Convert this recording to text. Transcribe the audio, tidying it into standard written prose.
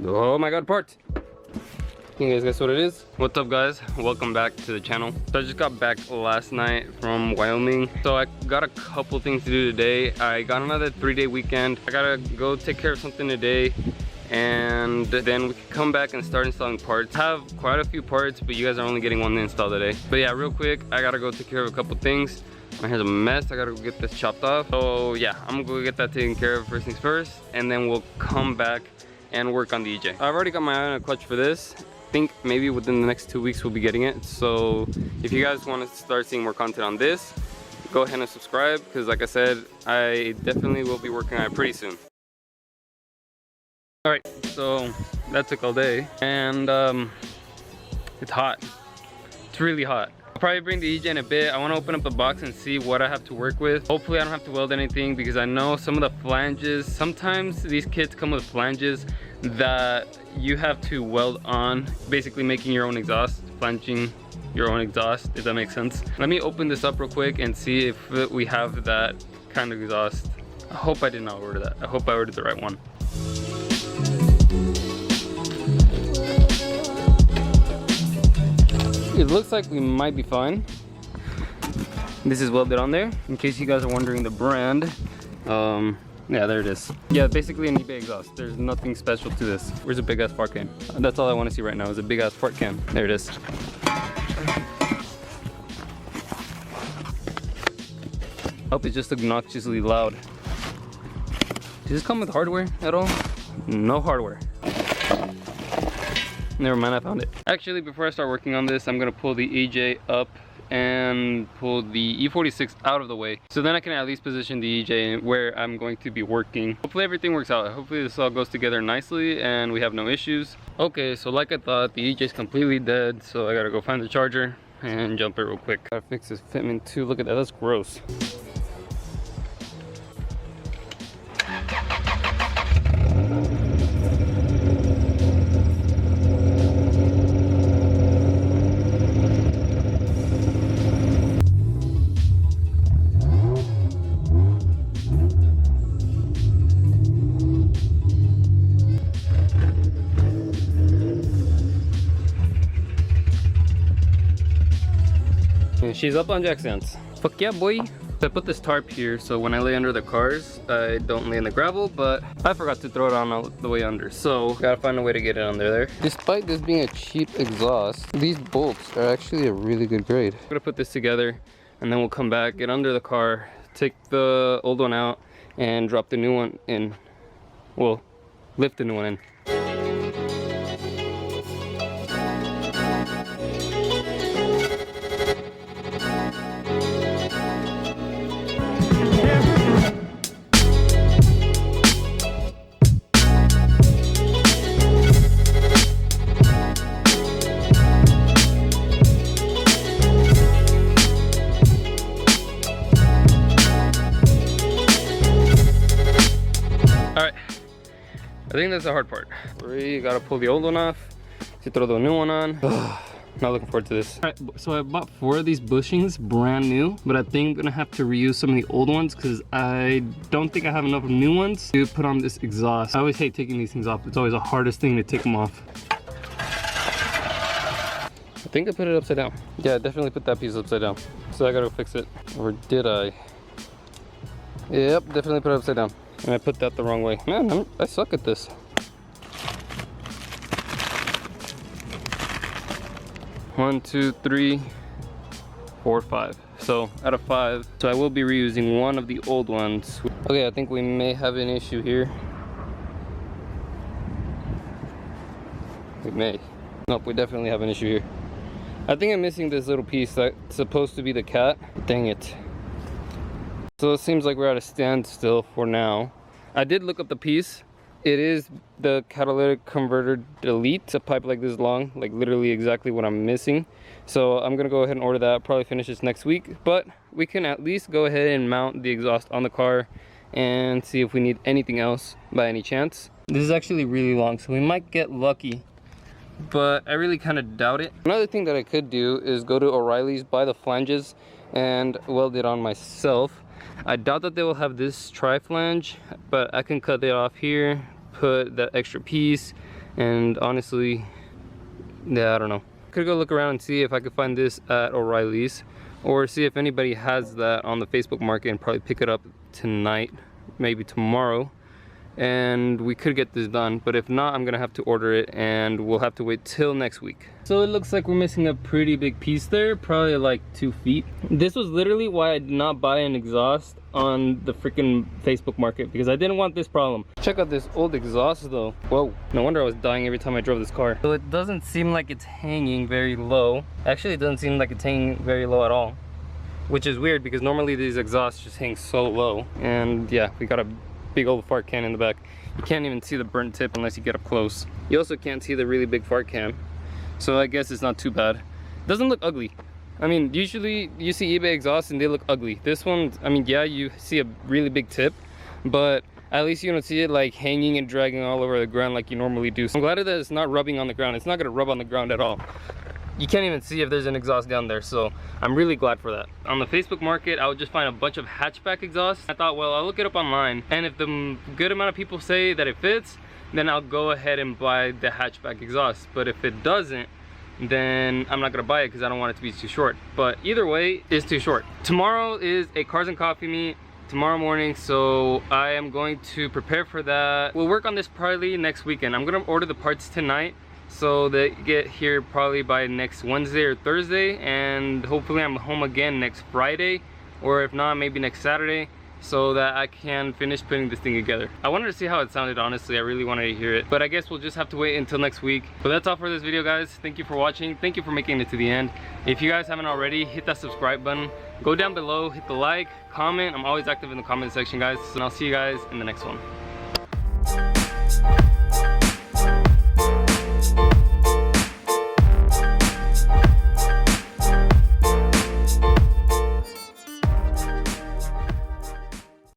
Oh my god, parts! You guys guess what it is? What's up guys? Welcome back to the channel. So I just got back last night from Wyoming. So I got a couple things to do today. I got another 3-day weekend. I gotta go take care of something today, and then we can come back and start installing parts. I have quite a few parts, but you guys are only getting one install today. But yeah, real quick, I gotta go take care of a couple things. My hair's a mess. I gotta go get this chopped off. So yeah, I'm gonna go get that taken care of first things first, and then we'll come back and work on the EJ. I've already got my eye on a clutch for this. I think maybe within the next 2 weeks we'll be getting it. So if you guys want to start seeing more content on this, go ahead and subscribe, because like I said, I definitely will be working on it pretty soon. All right, so that took all day, and it's hot. It's really hot. I'll probably bring the EJ in a bit. I want to open up the box and see what I have to work with. Hopefully I don't have to weld anything, because I know some of the flanges, sometimes these kits come with flanges that you have to weld on, basically making your own exhaust, flanging your own exhaust, if that makes sense. Let me open this up real quick and see if we have that kind of exhaust. I hope I did not order that. I hope I ordered the right one. It looks like we might be fine. This is welded on there, in case you guys are wondering the brand. Yeah, there it is. Yeah, basically an eBay exhaust. There's nothing special to this. Where's a big ass part cam? That's all I want to see right now is a big ass part cam. There it is. Hope it's just obnoxiously loud. Does this come with hardware at all? No hardware. Never mind, I found it. Actually, before I start working on this, I'm gonna pull the EJ up and pull the E46 out of the way, so then I can at least position the EJ where I'm going to be working. Hopefully everything works out. Hopefully this all goes together nicely and we have no issues. Okay, so like I thought, the EJ is completely dead, so I gotta go find the charger and jump it real quick. Gotta fix this fitment too. Look at that, that's gross. She's up on jack stands. Fuck yeah, boy. I put this tarp here so when I lay under the cars, I don't lay in the gravel, but I forgot to throw it on all the way under. So gotta find a way to get it under there. Despite this being a cheap exhaust, these bolts are actually a really good grade. I'm gonna put this together and then we'll come back, get under the car, take the old one out and drop the new one in. Well, lift the new one in. I think that's the hard part. We gotta pull the old one off to throw the new one on. Not looking forward to this. All right, so I bought 4 of these bushings, brand new, but I think I'm gonna have to reuse some of the old ones because I don't think I have enough new ones to put on this exhaust. I always hate taking these things off. It's always the hardest thing to take them off. I think I put it upside down. Yeah, I definitely put that piece upside down. So I gotta fix it. Or did I? Yep, definitely put it upside down. And I put that the wrong way. Man, I suck at this. One, two, three, 4, 5. So out of 5. So I will be reusing one of the old ones. Okay, I think we may have an issue here. We may. Nope, we definitely have an issue here. I think I'm missing this little piece that's supposed to be the cat. Dang it. So it seems like we're at a standstill for now. I did look up the piece. It is the catalytic converter delete. It's a pipe like this long, like literally exactly what I'm missing. So I'm gonna go ahead and order that, probably finish this next week. But we can at least go ahead and mount the exhaust on the car and see if we need anything else by any chance. This is actually really long, so we might get lucky, but I really kind of doubt it. Another thing that I could do is go to O'Reilly's, buy the flanges and weld it on myself. I doubt that they will have this tri-flange, but I can cut it off here, put that extra piece, And honestly, yeah, I don't know. Could go look around and see if I could find this at O'Reilly's, or see if anybody has that on the Facebook market and probably pick it up tonight, maybe tomorrow, and we could get this done. But if not, I'm gonna have to order it and we'll have to wait till next week. So it looks like we're missing a pretty big piece there, probably like 2 feet. This was literally why I did not buy an exhaust on the freaking Facebook market, because I didn't want this problem. Check out this old exhaust though. Whoa, no wonder I was dying every time I drove this car. So it doesn't seem like it's hanging very low. Actually, it doesn't seem like it's hanging very low at all, which is weird because normally these exhausts just hang so low. And yeah, we got a big old fart can in the back. You can't even see the burnt tip unless you get up close. You also can't see the really big fart can, so I guess it's not too bad. It doesn't look ugly. I mean, usually you see eBay exhausts and they look ugly. This one, I mean, yeah, you see a really big tip, but at least you don't see it like hanging and dragging all over the ground like you normally do. So I'm glad that it's not rubbing on the ground. It's not gonna rub on the ground at all. You can't even see if there's an exhaust down there, so I'm really glad for that. On the Facebook market, I would just find a bunch of hatchback exhausts. I thought, well, I'll look it up online, and if the good amount of people say that it fits, then I'll go ahead and buy the hatchback exhaust. But if it doesn't, then I'm not gonna buy it because I don't want it to be too short. But either way, it's too short. Tomorrow is a Cars and Coffee meet, tomorrow morning, so I am going to prepare for that. We'll work on this probably next weekend. I'm gonna order the parts tonight, so they get here probably by next Wednesday or Thursday, and hopefully I'm home again next Friday, or if not, maybe next Saturday, so that I can finish putting this thing together. I wanted to see how it sounded, honestly. I really wanted to hear it, but I guess we'll just have to wait until next week. But that's all for this video, guys. Thank you for watching. Thank you for making it to the end. If you guys haven't already, hit that subscribe button. Go down below, hit the like, comment. I'm always active in the comment section, guys, and I'll see you guys in the next one.